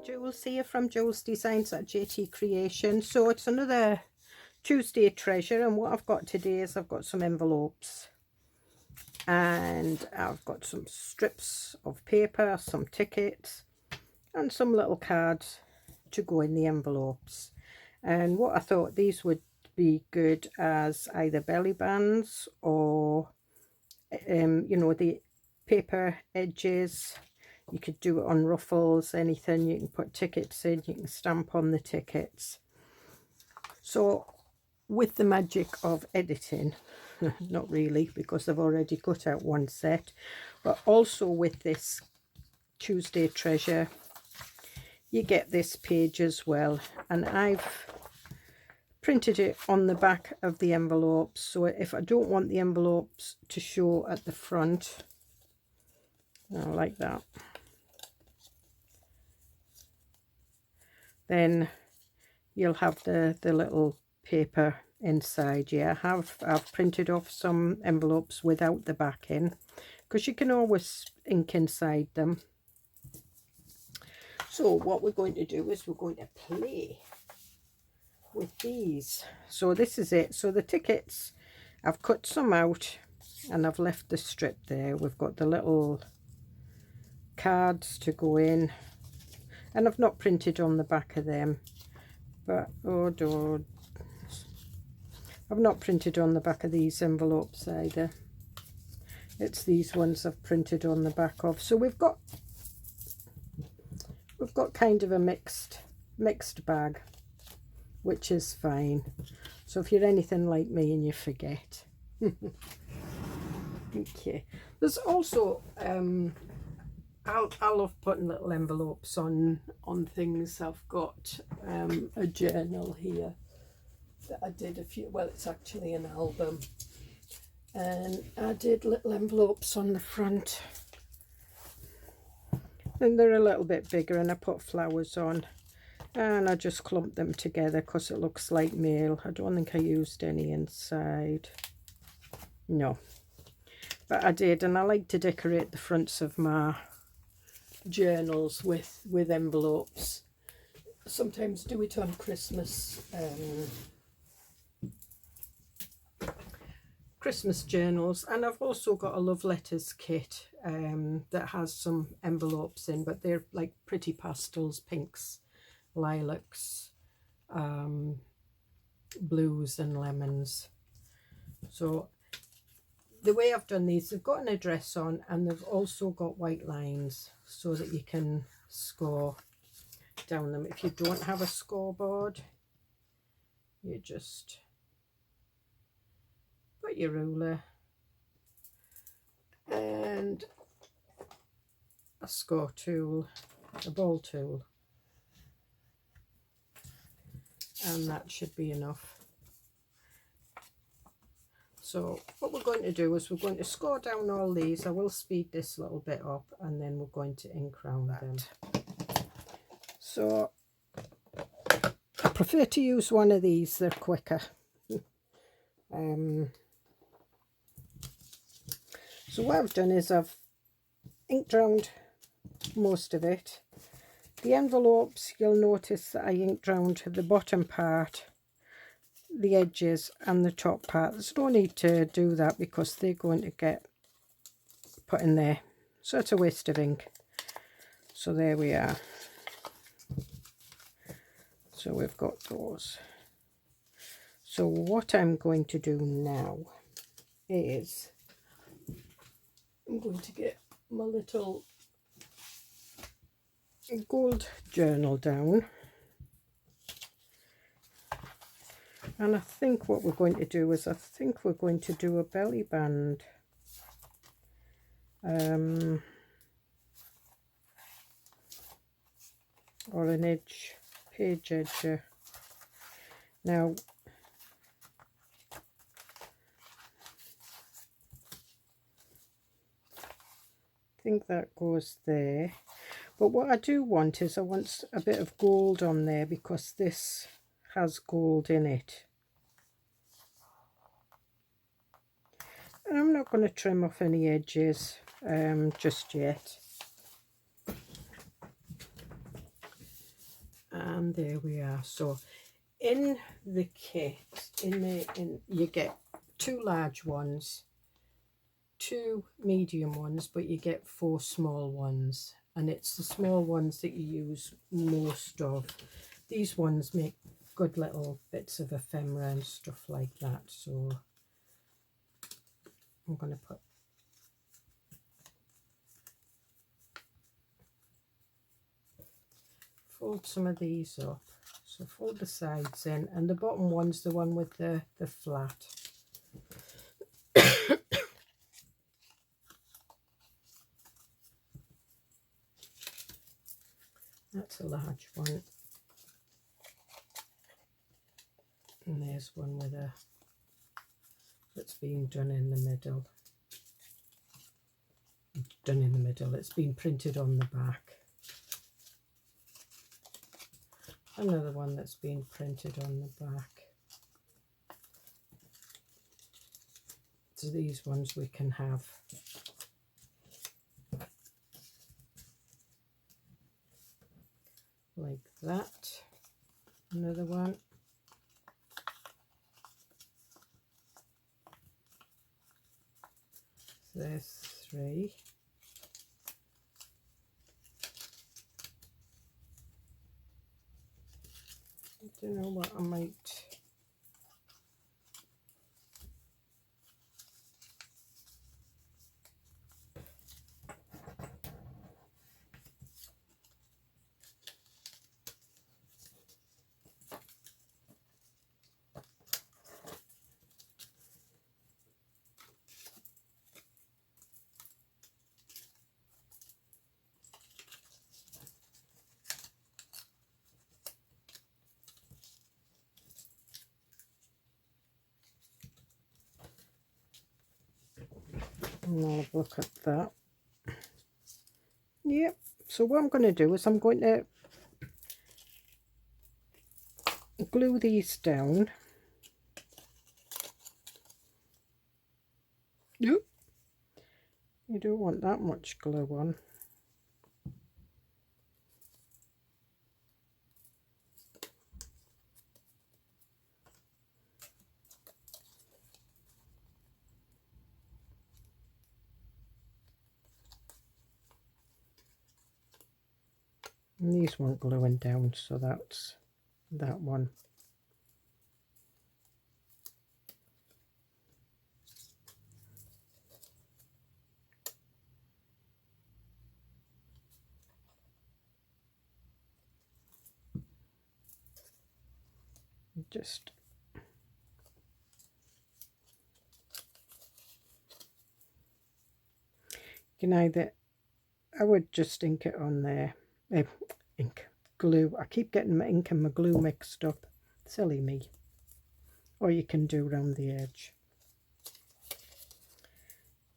Jules here from Joolsedesigns at JT Creations. So it's another Tuesday treasure, and what I've got today is I've got some envelopes and I've got some strips of paper, some tickets and some little cards to go in the envelopes. And what I thought, these would be good as either belly bands or you know, the paper edges. You could do it on ruffles, anything. You can put tickets in, you can stamp on the tickets. So with the magic of editing, not really, because I've already cut out one set, but also with this Tuesday treasure, you get this page as well, and I've printed it on the back of the envelopes. So if I don't want the envelopes to show at the front, like that, then you'll have the little paper inside. Yeah, I've printed off some envelopes without the backing, because you can always ink inside them. So what we're going to do is we're going to play with these. So this is it. So the tickets, I've cut some out and I've left the strip there. We've got the little cards to go in, and I've not printed on the back of them, but I've not printed on the back of these envelopes either. It's these ones I've printed on the back of. So we've got kind of a mixed bag, which is fine. So if you're anything like me and you forget. Okay, there's also I love putting little envelopes on things. I've got a journal here that I did well, it's actually an album, and I did little envelopes on the front, and they're a little bit bigger, and I put flowers on, and I just clumped them together because it looks like mail. I don't think I used any inside, no, but I did. And I like to decorate the fronts of my journals with envelopes. Sometimes do it on Christmas journals. And I've also got a love letters kit that has some envelopes in, but they're like pretty pastels, pinks, lilacs, blues and lemons. So the way I've done these, they've got an address on, and they've also got white lines so that you can score down them. If you don't have a scoreboard, you just put your ruler and a score tool, a ball tool, and that should be enough. So what we're going to do is we're going to score down all these. I will speed this little bit up, and then we're going to ink round them. So I prefer to use one of these, they're quicker. So what I've done is I've inked round most of it. The envelopes, you'll notice that I inked round the bottom part, the edges and the top part. There's no need to do that because they're going to get put in there, so it's a waste of ink. So there we are. So we've got those. So what I'm going to do now is I'm going to get my little gold journal down, and I think what we're going to do is we're going to do a belly band. Or an edge, page edger. Now I think that goes there, but what I do want is I want a bit of gold on there because this has gold in it. And I'm not going to trim off any edges just yet. and there we are. So in the kit, you get 2 large ones, 2 medium ones, but you get 4 small ones, and it's the small ones that you use most of. These ones make good little bits of ephemera and stuff like that, so I'm going to fold some of these up. So fold the sides in, and the bottom one's the one with the flat. That's a large one. And there's one with that's been done in the middle. Done in the middle. It's been printed on the back. Another one that's been printed on the back. So these ones we can have. Like that. Another one. There's 3. I don't know what I might. And I'll look at that. Yep. So what I'm going to do is I'm going to glue these down. Nope. You don't want that much glue on. And these weren't gluing down, so that's that one. Just you can either, I would just ink it on there. Glue. I keep getting my ink and my glue mixed up. Silly me. Or you can do around the edge.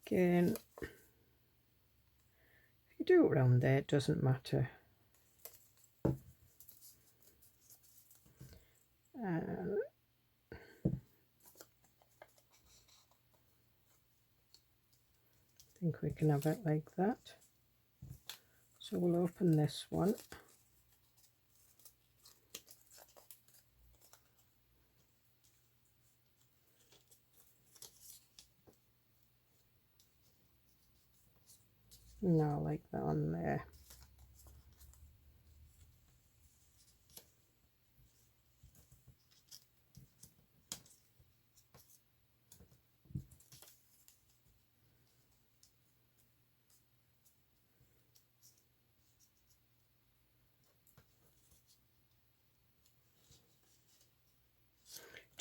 Again, if you do it around there, it doesn't matter. I think we can have it like that. So we'll open this one. Now like that on there.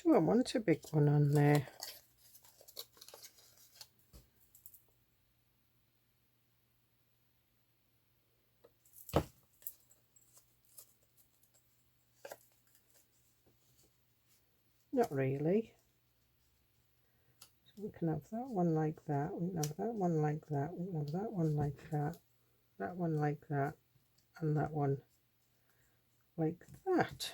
Do I want a big one on there? Not really. So we can have that one like that, we can have that one like that, we can have that one like that one like that, and that one like that.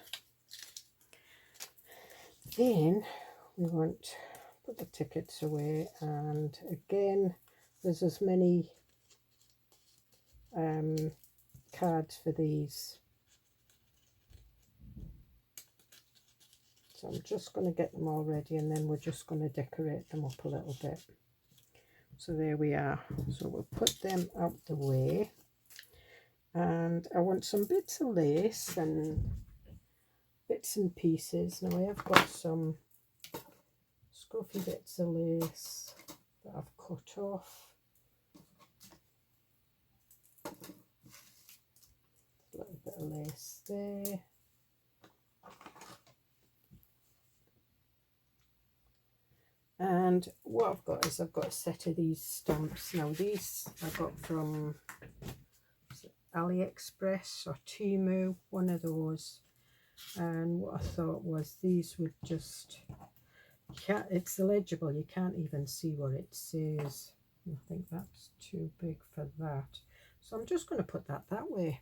Then we want to put the tickets away, and again there's as many cards for these So I'm just going to get them all ready, and then we're just going to decorate them up a little bit. So there we are. So we'll put them out the way, and I want some bits of lace and bits and pieces. Now I have got some scruffy bits of lace that I've cut off. A little bit of lace there. And what I've got is I've got a set of these stamps. Now these I got from AliExpress or Temu, one of those. And what I thought was these would just, it's illegible, you can't even see what it says. I think that's too big for that. So I'm just going to put that way.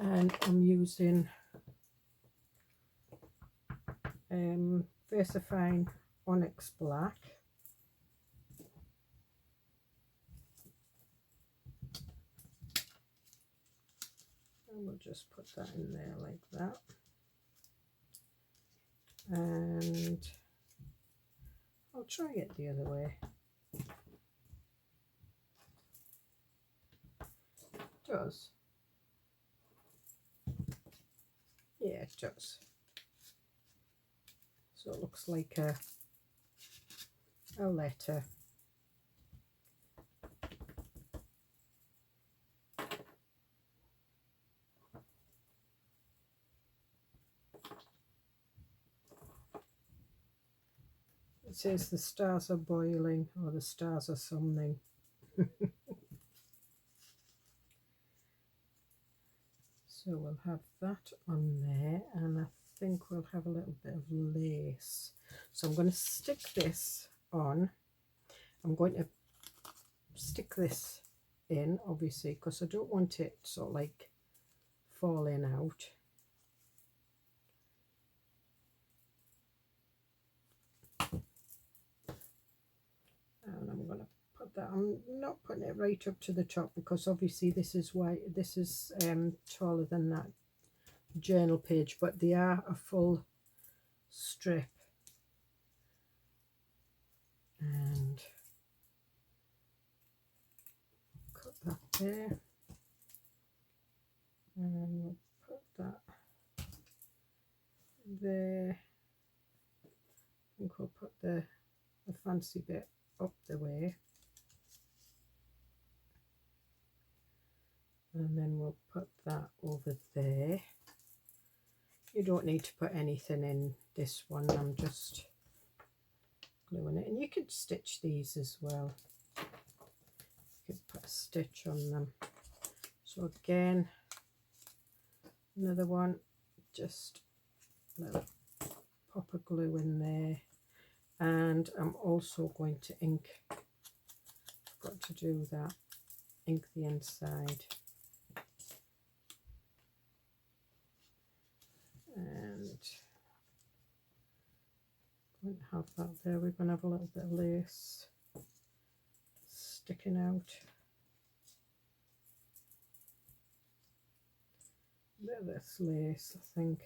And I'm using VersaFine Onyx Black. And we'll just put that in there like that. And I'll try it the other way. It does. Yeah, it does. So it looks like a letter. It says the stars are boiling, or the stars are something. So we'll have that on there, and I think we'll have a little bit of lace. So I'm going to stick this on. I'm going to stick this in, obviously, because I don't want it sort of like falling out. And I'm going to put that, I'm not putting it right up to the top, because obviously this is why this is taller than that journal page, but they are a full strip. And cut that there, and we'll put that there. I think we'll put the fancy bit up the way, and then we'll put that over there. You don't need to put anything in this one, I'm just gluing it, and you could stitch these as well. You could put a stitch on them. So again, another one, just a little pop of glue in there. And I'm also going to ink, forgot to do that, ink the inside. And we won't have that there, we're going to have a little bit of lace sticking out. A bit of this lace, I think.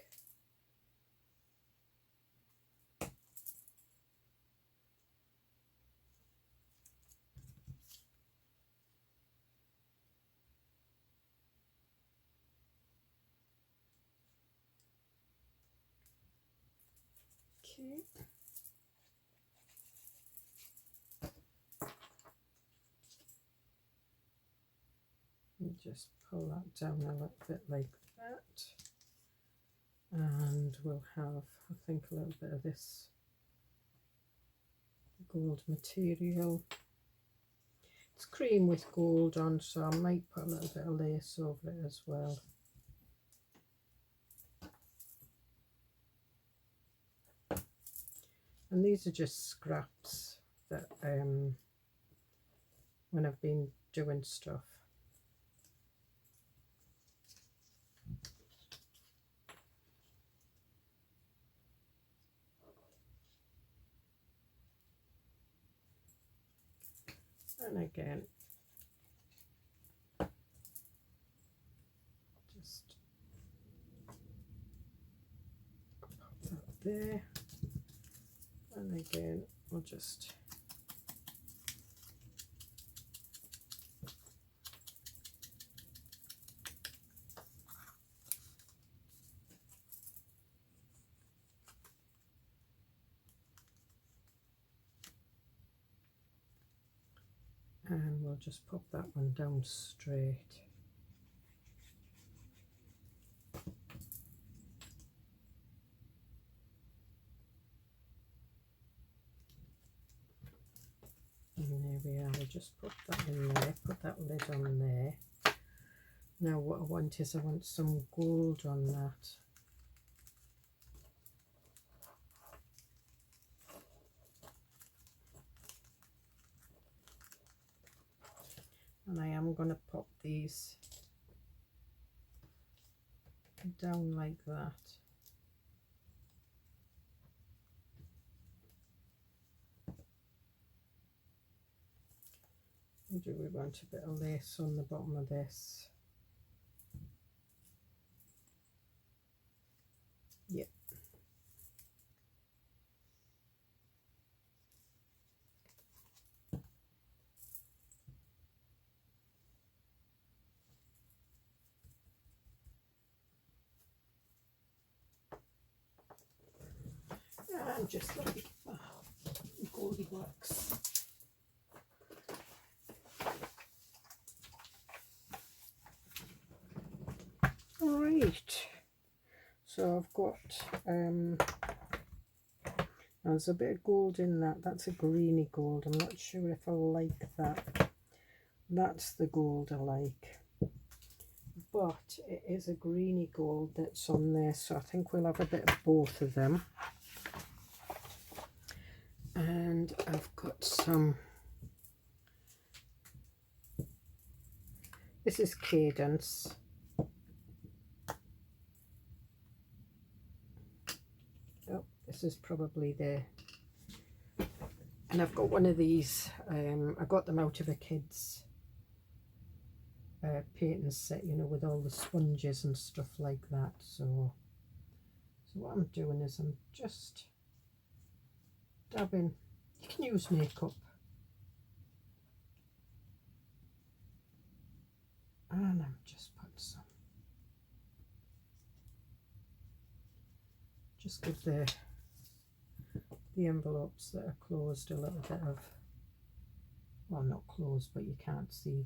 Okay. And just pull that down a little bit like that. And we'll have, I think, a little bit of this gold material. It's cream with gold on, so I might put a little bit of lace over it as well. And these are just scraps that when I've been doing stuff. And again, just pop that there, and again we'll just and we'll just pop that one down straight. And there we are, we'll just put that in there, put that lid on there. Now what I want is I want some gold on that. And I am going to pop these down like that. And do we want a bit of lace on the bottom of this? Yep. And just like Goldilocks. Right, so I've got there's a bit of gold in that. That's a greeny gold. I'm not sure if I like that. That's the gold I like, but it is a greeny gold that's on there, so I think we'll have a bit of both of them. And I've got some, this is Cadence. Oh, this is probably there. And I've got one of these, I got them out of a kid's painting set, you know, with all the sponges and stuff like that. So what I'm doing is I'm just dabbing. You can use makeup, and I'm just putting some, just give the envelopes that are closed a little bit of, well, not closed, but you can't see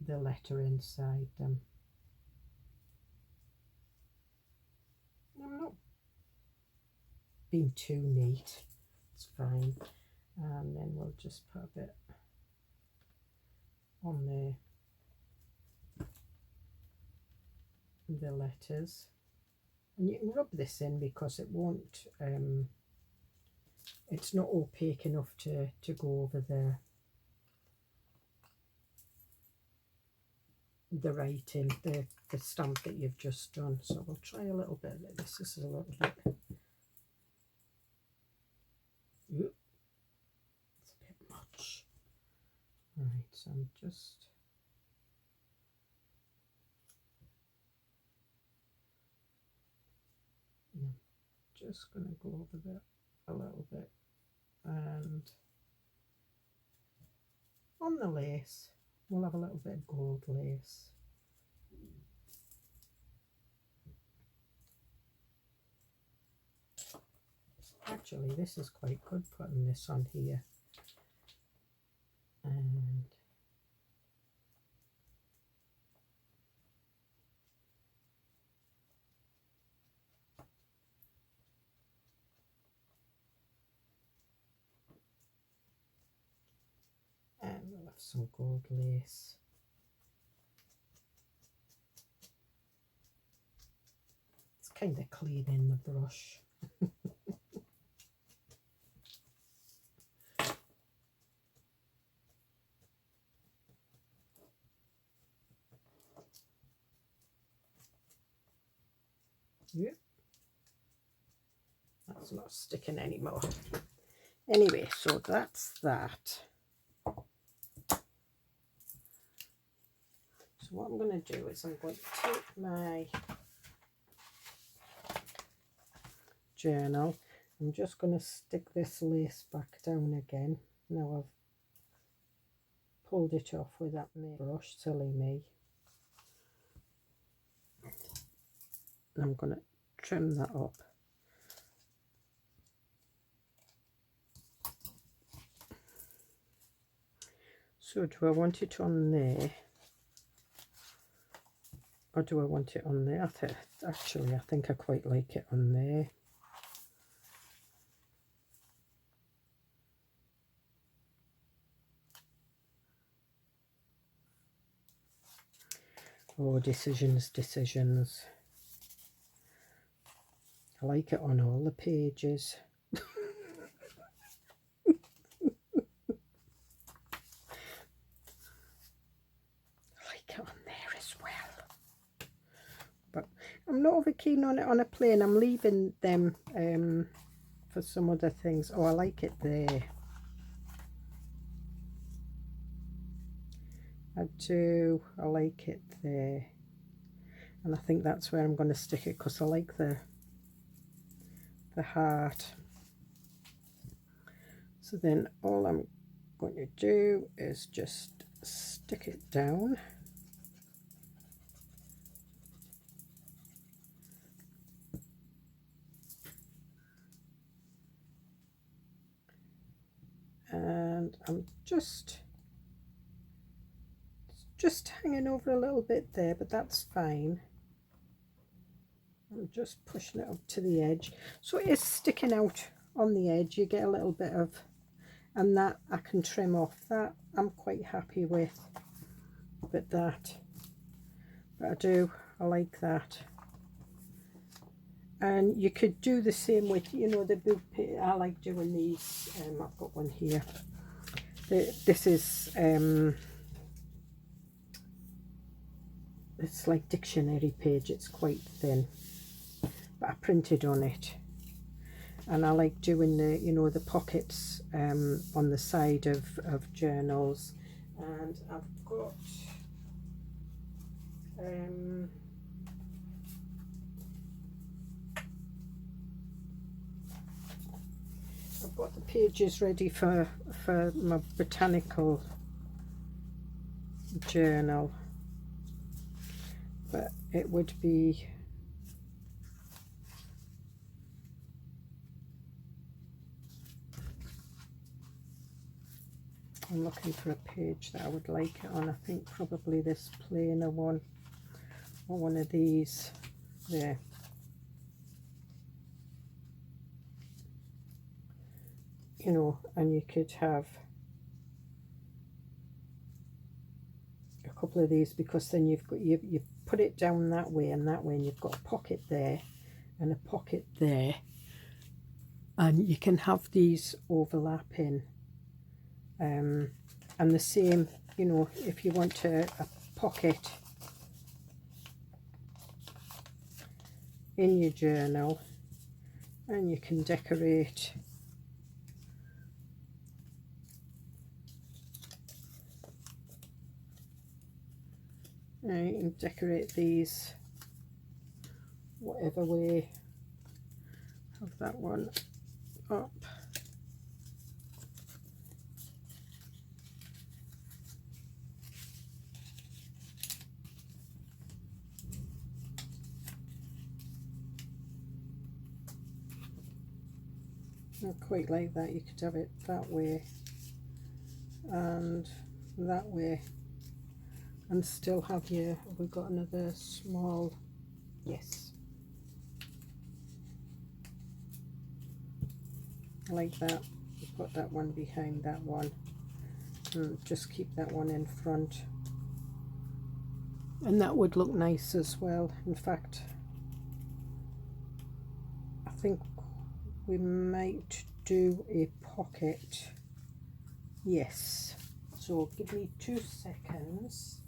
the letter inside them. I'm not being too neat, it's fine. And then we'll just put a bit on the letters, and you can rub this in because it won't it's not opaque enough to go over the writing, the stamp that you've just done. So we'll try a little bit of this. This is a little bit, it's a bit much. Right, so I'm just going to go over that a little bit, and on the lace we'll have a little bit of gold lace. Actually, this is quite good, putting this on here. And we'll have some gold lace. It's kind of cleaning the brush. Yep. That's not sticking anymore. Anyway, so that's that. So what I'm going to do is I'm going to take my journal. I'm just going to stick this lace back down again. Now I've pulled it off with that brush, silly me. I'm going to trim that up. So do I want it on there? Or do I want it on there? Actually, I think I quite like it on there. Oh, decisions. I like it on all the pages. On there as well, but I'm not over keen on it on a plain. I'm leaving them for some other things. Oh, I like it there. I do. I like it there, and I think that's where I'm going to stick it because I like the heart. So then all I'm going to do is just stick it down. And I'm just hanging over a little bit there, but that's fine. I'm just pushing it up to the edge, so it is sticking out on the edge. You get a little bit of, and that I can trim off. That I'm quite happy with that, but I like that. And you could do the same with, you know, the book. I like doing these. I've got one here. This is it's like dictionary page. It's quite thin, but I printed on it, and I like doing the, you know, the pockets on the side of journals. And I've got the pages ready for my botanical journal, but it would be I'm looking for a page that I would like it on. I think probably this plainer one or one of these there. You know, and you could have a couple of these, because then you've put it down that way and that way, and you've got a pocket there and a pocket there, and you can have these overlapping, and the same, you know, if you want a pocket in your journal, and you can decorate you can decorate these whatever way. Have that one up. I quite like that. You could have it that way and that way, and still have your, we've got another small, yes, I like that. We've got that one behind that one, and just keep that one in front, and that would look nice as well. In fact, I think we might do a pocket. Yes, so give me 2 seconds.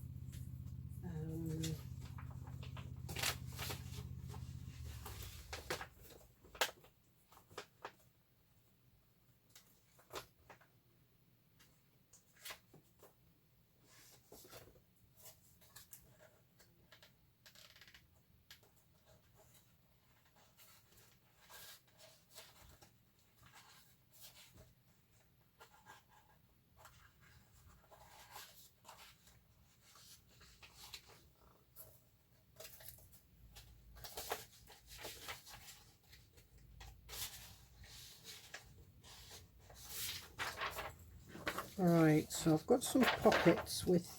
Right, so I've got some pockets with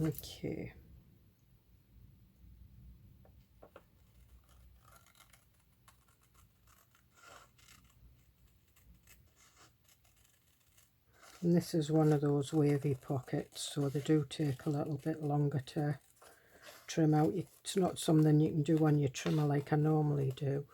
okay. And this is one of those wavy pockets, so they do take a little bit longer to trim out. It's not something you can do on your trimmer like I normally do.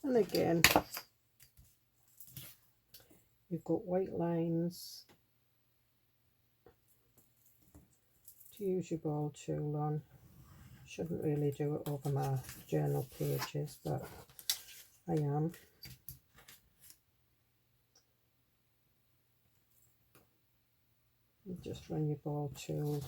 And again, you've got white lines to use your ball tool on. Shouldn't really do it over my journal pages, but I am. You just run your ball tool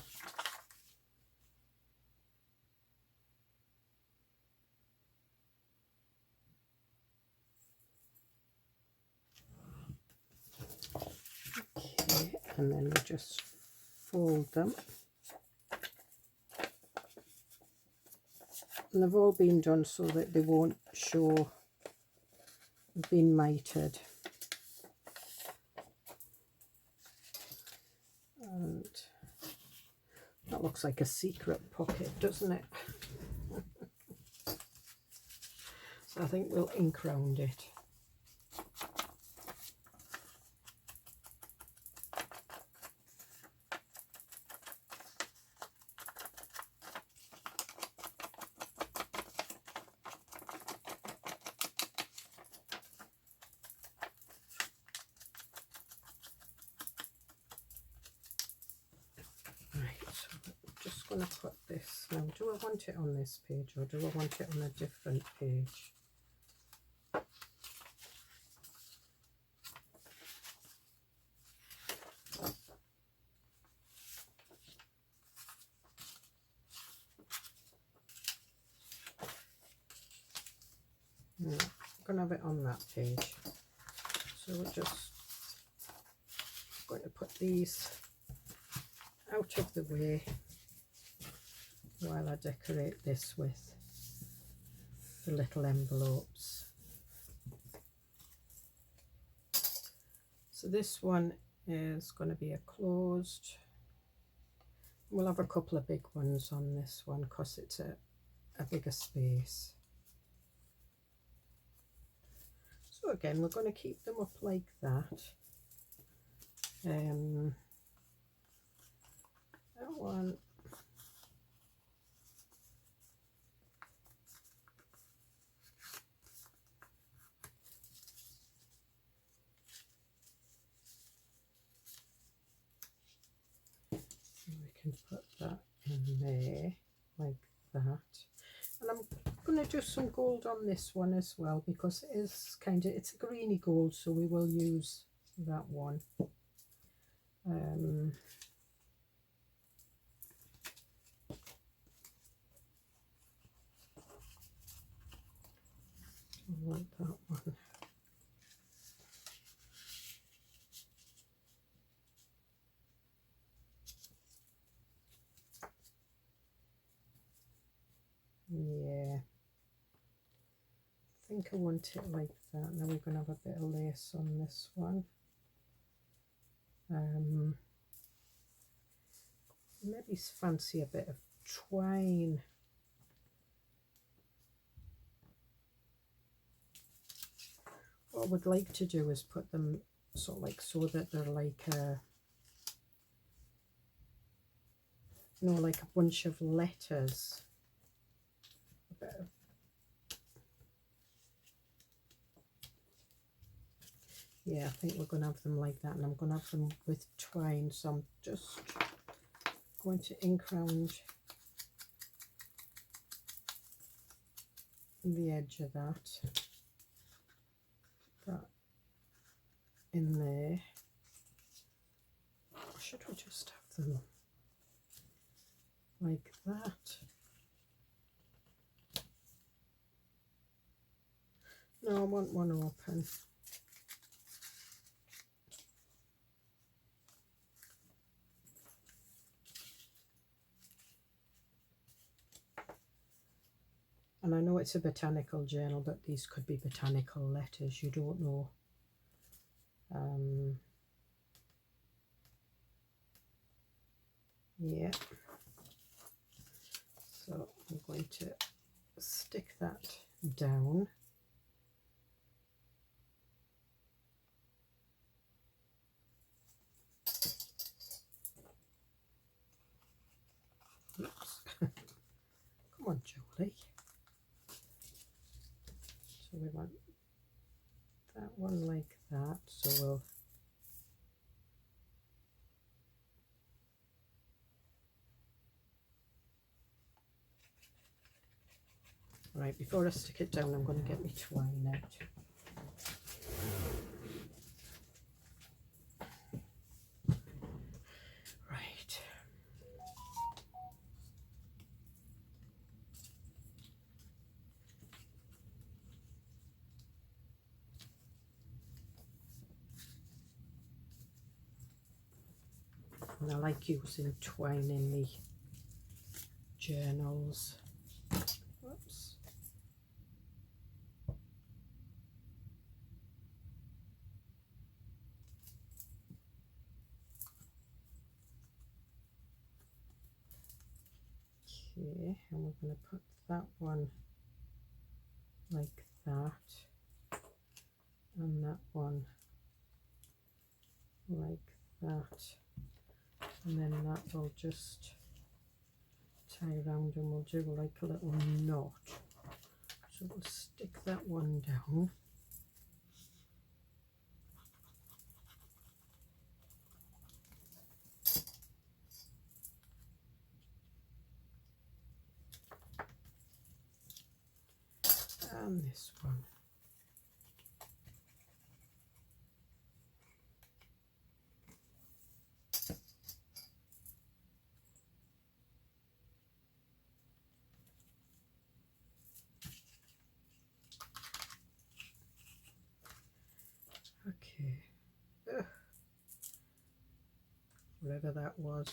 okay, and then you just fold them. And they've all been done so that they won't show being mited. And that looks like a secret pocket, doesn't it? So I think we'll ink round it. I'm going to put this now. Do I want it on this page or do I want it on a different page? No, I'm going to have it on that page. So we're just going to put these out of the way while I decorate this with the little envelopes. So this one is going to be a closed. We'll have a couple of big ones on this one because it's a bigger space. So again, we're going to keep them up like that. That one. We can put that in there like that. And I'm going to do some gold on this one as well because it is it's a greeny gold, so we will use that one. I want that one. Yeah, I think I want it like that. Now we're going to have a bit of lace on this one. Maybe fancy a bit of twine. What I would like to do is put them sort of like so that they're like a, you know, like a bunch of letters. A bit of, yeah, I think we're going to have them like that, and I'm going to have them with twine. So I'm just going to ink round the edge of that. in there. Or should we just have them like that? No, I want one open. And I know it's a botanical journal, but these could be botanical letters, you don't know. Yeah. So I'm going to stick that down. Oops. Come on, Julie. So we want that one like that, so we'll right, before I stick it down, I'm going to get my twine out. Right. And I like using twine in the journals. Whoops. Okay, and we're going to put that one like that, and that one like that, and then that will just tie around and we'll do like a little knot. So we'll stick that one down. And this one. Okay. Ugh. Whatever that was.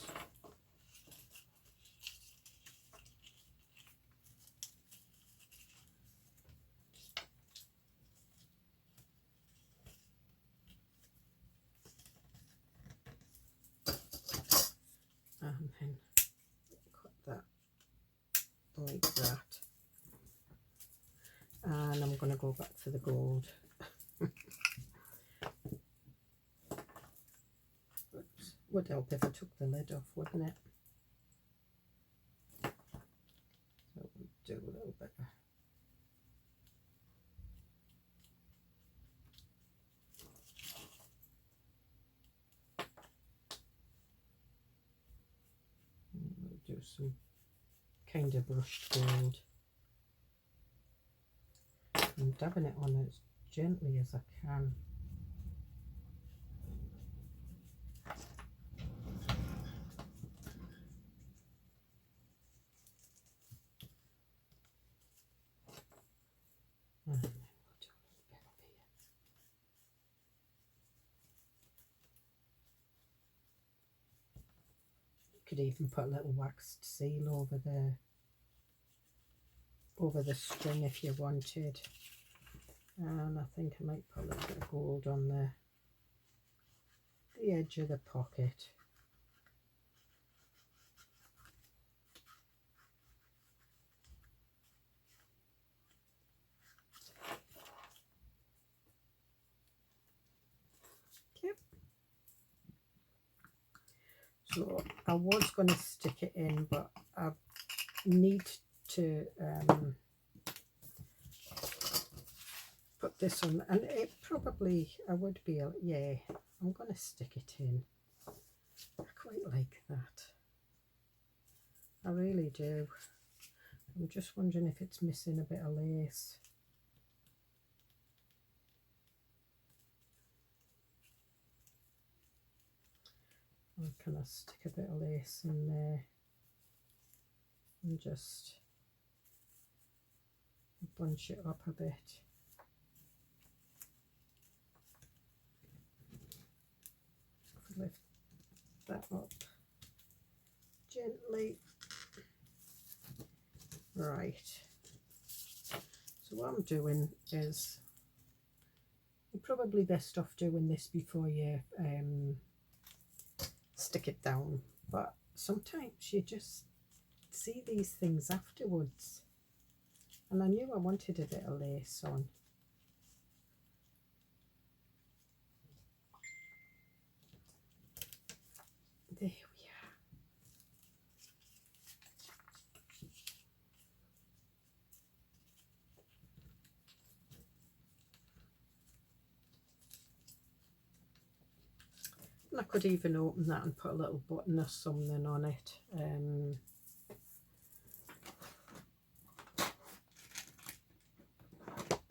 And then cut that like that. And I'm going to go back for the gold. Oops. Would help if I took the lid off, wouldn't it? So we'll do a little bit. We'll do some kind of brushed gold. I'm dabbing it on as gently as I can. And then we'll do a little bit up here. You could even put a little waxed seal over the string if you wanted. And I think I might put a little bit of gold on the edge of the pocket. Okay. So I was going to stick it in, but I need to put this on, and it probably, I would be, yeah, I'm going to stick it in. I quite like that. I really do. I'm just wondering if it's missing a bit of lace. I'll kind of stick a bit of lace in there and just bunch it up a bit. Lift that up gently. Right, so what I'm doing is, you're probably best off doing this before you stick it down, but sometimes you just see these things afterwards, and I knew I wanted a bit of lace on. There we are. And I could even open that and put a little button or something on it.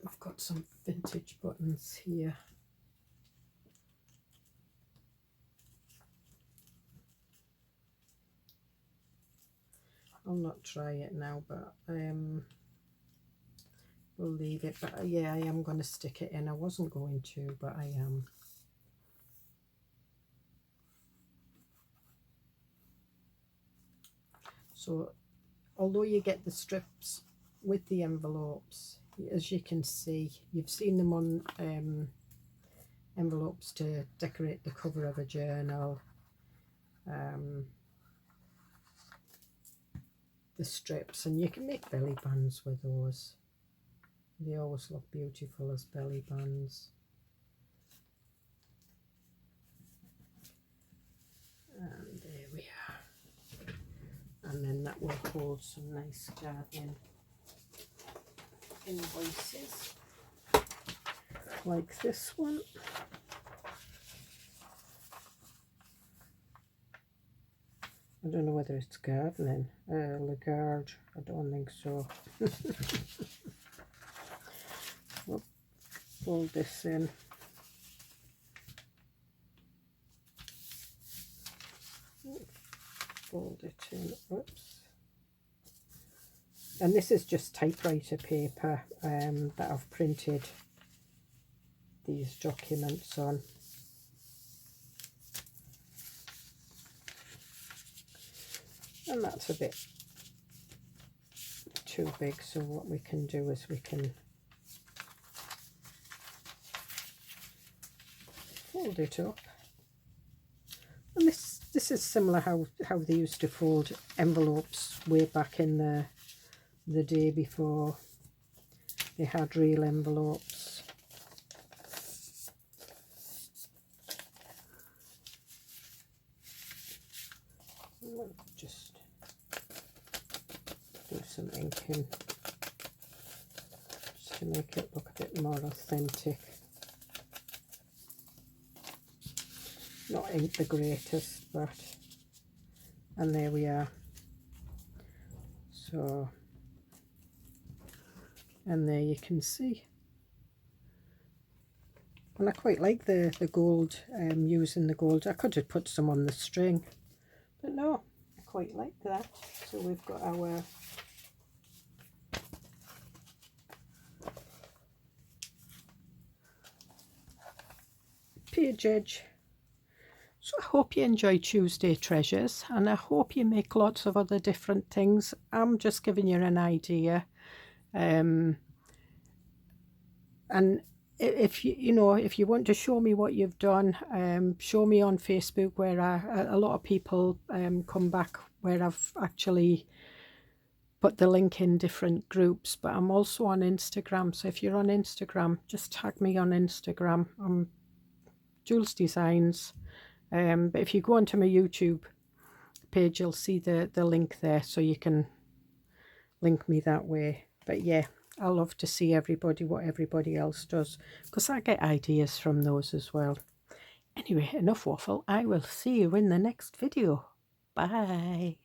I've got some vintage buttons here. I'll not try it now, but we'll leave it. But yeah, I am going to stick it in. I wasn't going to, but I am. So although you get the strips with the envelopes, as you can see, you've seen them on envelopes to decorate the cover of a journal, the strips, and you can make belly bands with those. They always look beautiful as belly bands. And there we are. And then that will hold some nice gardening invoices like this one. I don't know whether it's gardening, Lagarde, I don't think so. We'll fold this in. Fold it in, oops. And this is just typewriter paper that I've printed these documents on. And that's a bit too big, so what we can do is we can fold it up. And this is similar how they used to fold envelopes way back in the day before they had real envelopes. We'll just do some inking just to make it look a bit more authentic. Not ink the greatest, but, and there we are. So, and there you can see. And I quite like the gold, using the gold. I could have put some on the string, but no, I quite like that. So we've got our page edge. So I hope you enjoy Tuesday Treasures, and I hope you make lots of other different things. I'm just giving you an idea. And if you want to show me what you've done, show me on Facebook, where a lot of people come back where I've actually put the link in different groups. But I'm also on Instagram, so if you're on Instagram, just tag me on Instagram. I'm Joolsedesigns. But if you go onto my YouTube page, you'll see the link there, so you can link me that way. But yeah, I love to see what everybody else does, because I get ideas from those as well. Anyway, enough waffle. I will see you in the next video. Bye.